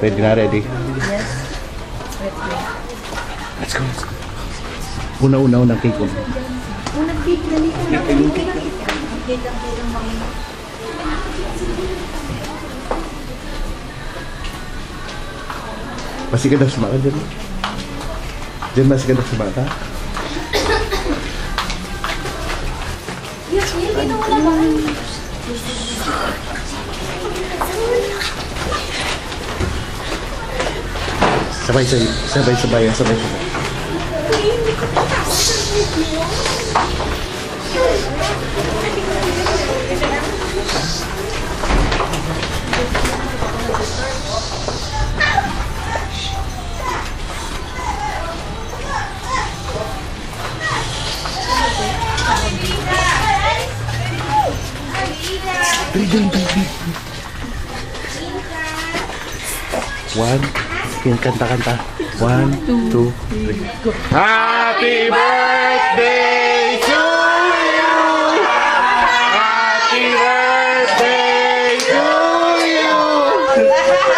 Ready na, ready? Yes. Let's go, let's go. Una-unang cake ko. Unang cake, dali ka na. Dali ka na. Cake ang kailang mga. Masih ka daw sumaka dyan. Dyan masih ka daw sumaka. Yes, hindi na wala ba? Sabay. One, yung kanta-kanta. 1, 2, 3, go. Happy birthday to you! Happy birthday to you!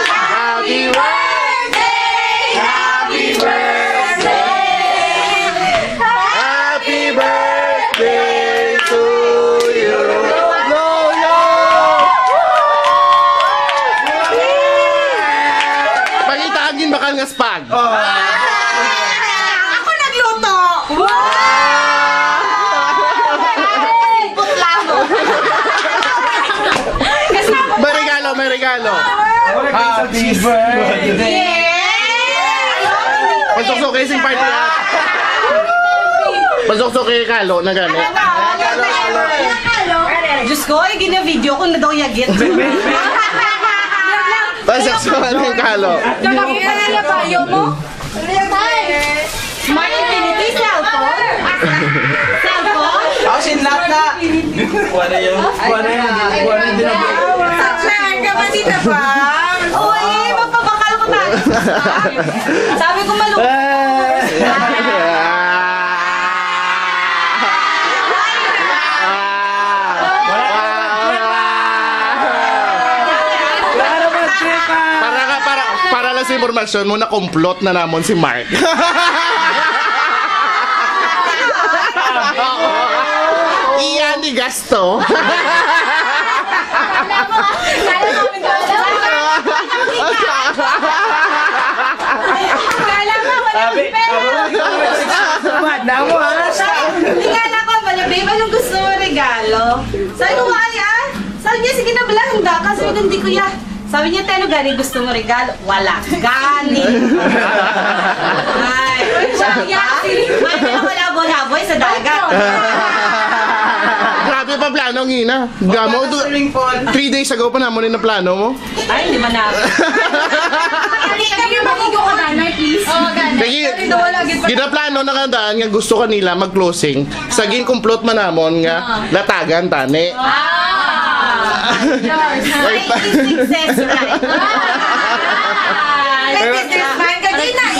Happy birthday! Happy birthday! Happy birthday to you! Pagitaagin bakal nga spag. Ako nagluto! Putlamo! May regalo. Happy birthday! Pasok-sok kayo sing party at. Pasok-sok kayo kalo na gano'n. Diyos ko, gina-video ko na daw yagit. Pasok-sok yung kalo. Kaya bayo mo? Smart Infinity cellphone? Cellphone? Ako sinlat na! Wala yung Saan ka ba dito ba? Uy, magpapakal ko tayo. Sabi ko malungkot. Para lang sa informasyon mo, na-complot na namon si Mark. Iyan ni Gasto. Tingala ko, babe, anong gusto mo regalo? Sabi ko, sabi niya, sige na bala, handa ka. Sabi ko, hindi ko ya. Sabi niya, Teno, gani gusto mo regalo? Wala. Gani. Ay, sabi niya, wala boy sa dagat. Grabe pa plano ng ina. Gamo, 3 days ago pa namon na plano mo. Ay, hindi man na. Sabi niya, magigo ka nanay, please. Oo, Ginaplano na kandaan nga gusto kanila mag-closing. Saging complot man namon nga latagan tani. Ay, success, right?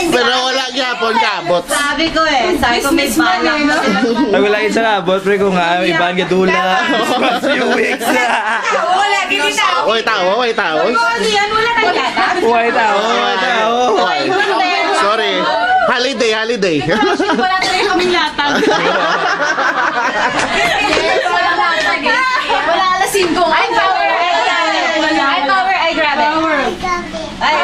Pero wala gyapon kabot. Sabi ko may balak na sila. Ay, wala yun sa kabot, pre, kung nga, ibang gadula. Few weeks na. Wala, gini na. Oy tao. Yan, wala kang yata. Huwag tao. Oy. Sorry. Holiday. Wala talaga kaming latag. Wala alas 5. Ay, power. I grab it. Ay,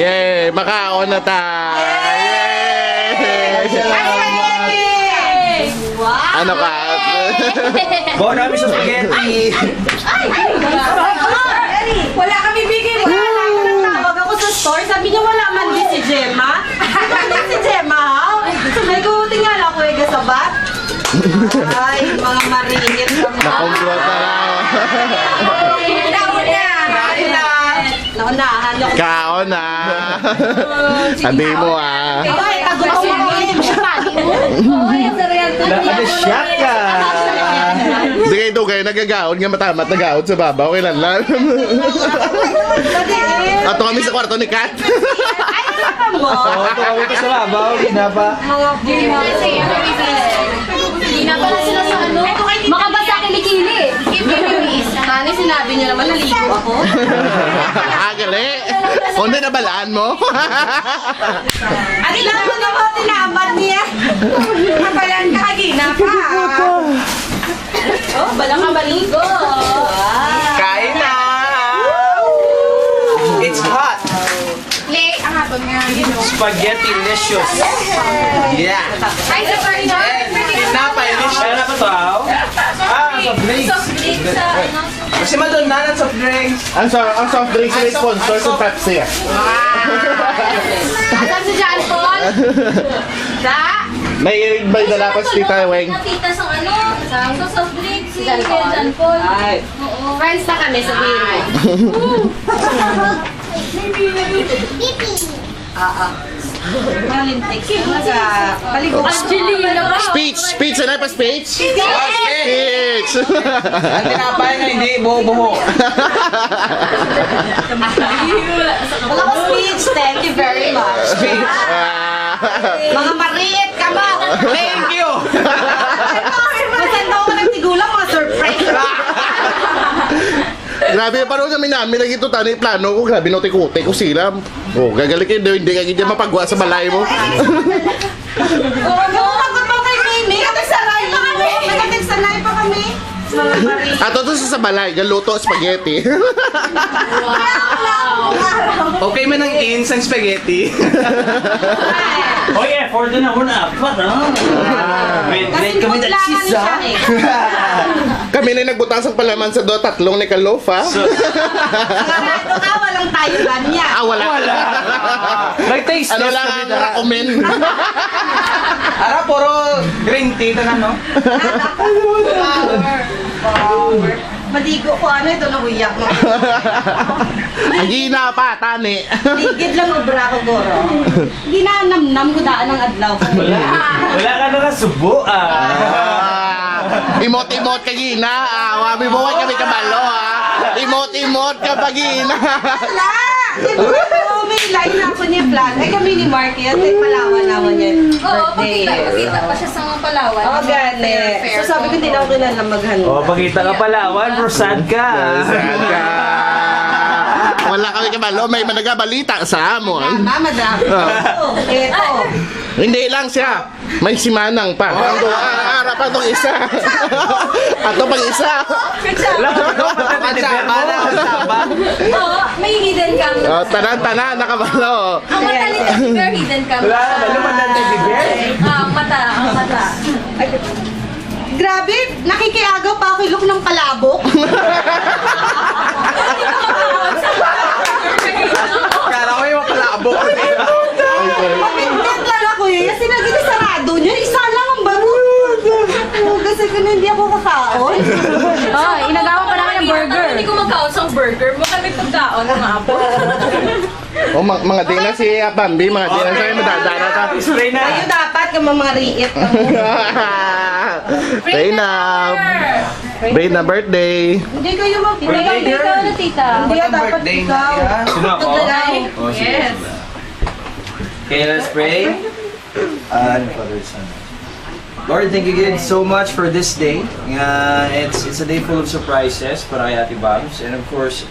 Yay, makaon na ta. Ano ka? Bawa namin sa spaghetti. wala kami bigay. Tawag ako sa store. Sabi niya wala man din si Gemma. Wala si Gemma. Sabi ko, tingala ko sabat. Ay, mga marinit naman. Nakomplot na lang. Naunahan ako. Kaon na. Sabi mo ah. Ay, tagot siya. Nakadasyak ka. Hindi kayo dugay, nagagaon nga matamat, nagaon sa babaw. Okay lang. Ato kami sa kwarto ni Kat. Ay, ano mo? Oo, ito kami ito sa babaw. Hindi pa. Hindi na pala sila sa ano. Makabasa kilikili. Nanay sila sinabi niyo naman, naligo ako. Gali. Kung na balaan mo. At ilan mo naman tinamad niya. Kapalan ka, Gina pa. Oh, balang ka baligo. Kain na! It's hot! Play, ang hapon nga. Spaghetti-licious! Yeah! Ay, sa partner. Napay-licious! Ano pa to, aw? Soft drinks! Soft drink sa ano. Kasi madundanan soft drinks! Ang soft drinks na sponsor sa Pepsi. Asan si John Paul? Sa? May dala pa si Tita Weng. Natita sa ano? Sa soft drink si John Paul. Oo. Friends na kami sa Biro. Malintik talaga. Baligo. Angelina ba? Speech! Ano pa speech? Speech! Ang tinapay na hindi buho-buho! Wala ko speech. Thank you very much. Mga mariit ka mo. Thank you! Masenda ako nagtigulang mga surprise. Grabe, parang kami namin lagi ito tanay plano ko. Grabe, notik-utik ko sila. Oh, gagaling kayo. Hindi ka ganyan mapagwa sa balay mo. Oo, nakumagot pa kay Mimi. Nagsanay pa kami. Nagsanay pa kami. Mga mariit. Ato to sa balay, galuto spaghetti. Okay man ang ins ang spaghetti. Oh yeah, for the na una. Wait, Kasi kami na butlangan cheese siya ah. eh. Kami na nagbutas ang palaman sa tatlong ni Kalofa. Sarado ka, walang Thailand niya. Wala. Nag-taste Ano test lang kami ang na. recommend? Ara, puro green tea na no? Maligo ko ano ito, nahuyak mo. Agina pa, tani. Ligid lang ubra ko, Goro. Hindi na namnam ko daan ng adlaw ko. Wala ka na subo ah. Imot-imot ka gina. Wabi mo kami kabalo Imot-imot ka pa gina. Wala! Diba, may line na ako niya plan. Ay kami ni Mark yan, ay Palawan naman yan. Oo, pakita pa siya sa mga Palawan. Oh, gani. So sabi ko, hindi na ako kilala maghanda. Oh, pakita ka Palawan, pero sad ka. Wala kami kabalo. May managabalita sa amon. Tama, madami. Ito. Hindi lang siya. May simanang pa. Harap pa itong isa. Ato pang isa. Oo, may hidden cam. Oh, tanan-tanan, nakabalo. Ang mata ni Teddy Bear, hidden cam. Wala naman ng teddy bear. Ang mata. Grabe, nakikiagaw pa ako ilok ng palabok. Kala ko yung palabo. Mabigyan lang ako yun. Kasi naging sarado niya. Isa lang ang bagot. Kasi kung hindi ako kakaon. Oh, inagawa pa namin ng burger. Hindi ko magkaon sa burger. Baka may pagkaon ng apple. Oh, mga di na si Bambi, mga di na siya madadana ta. Spray na. Kayo dapat kung mga riit. Reyna birthday. Hindi kayo Birthday mag-birthday. na tita. Hindi dapat birthday na ikaw. yan? Sino ako? Oh, yes. Okay, let's pray. And Father, Son. Lord, thank you again so much for this day. It's a day full of surprises para kay Ate Babs. And of course,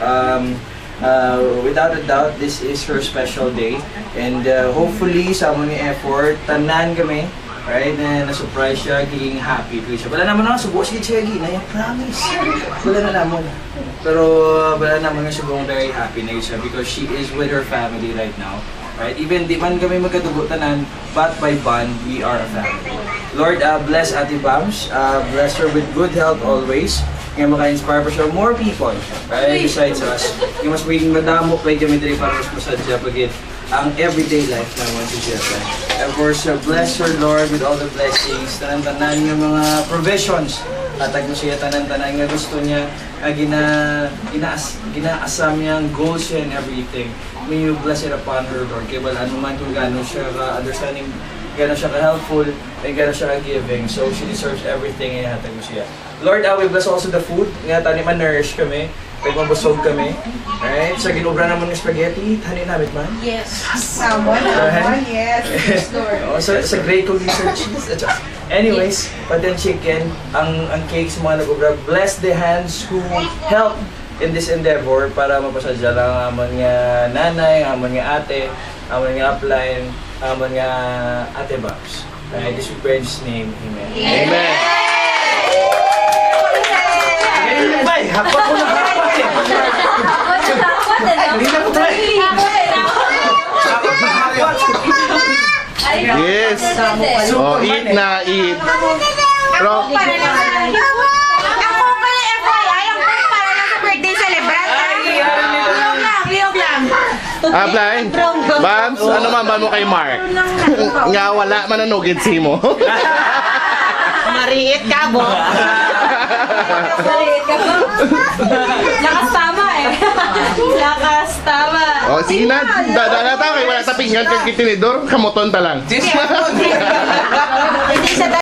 without a doubt, this is her special day. And hopefully, sa among effort, tanan kami. Right? Na-surprise siya, giging happy ko siya. Wala naman ako, subo siya siya, I promise. Wala na naman. Pero wala naman nga siya very happy na siya because she is with her family right now. Right? Even di man kami magkadugo-tanan, but by bond, we are a family. Lord, bless Ate Bams. Bless her with good health always. Nga maka-inspire pa siya more people, right? Besides us. Nga mas magiging madamo pa yung geometry para mas masadya pagit ang everyday life naman si Jeffrey. Of course, bless her Lord with all the blessings, tanan-tanan yung mga provisions. Atag mo siya tanan-tanan nga gusto niya, ginaasam niya ang goals niya and everything. May you bless it upon her, Lord. Kaya wala naman kung gano'n siya ka-understanding, gano'n siya ka-helpful, and gano'n siya ka-giving. So, she deserves everything and hatag mo siya. Lord, we bless also the food. Nga tani man-nourish kami. Kaya mabusog kami. Alright? Sa ginubra naman ng spaghetti, tani namin man. Yes. Yes. Oh, sa great cookies and cheese. Anyways, but then chicken, ang cakes mga nag-ubra. Bless the hands who help in this endeavor para mapasadya lang ang amon nga nanay, ang amon nga ate, ang amon nga upline, ang amon nga ate Babs. I just pray in Jesus' name, amen. Amen. Ganyan ba? Hakot mo na hakot eh. Hindi na po tayo. Yes. Oh, eat na, eat. Pero, Ako pala FYI, ang para lang sa birthday celebrant. Liyog lang. apply. Babs, ano man ba mo kay Mark? Nga wala mananugid si mo. Mariit ka, bo. Mariit ka, bo. Lakas tama eh. Lakas tama. O, sige na. Dadala tayo kay wala sa pinggan kag kitinidor. Kamuton ta lang. Hindi siya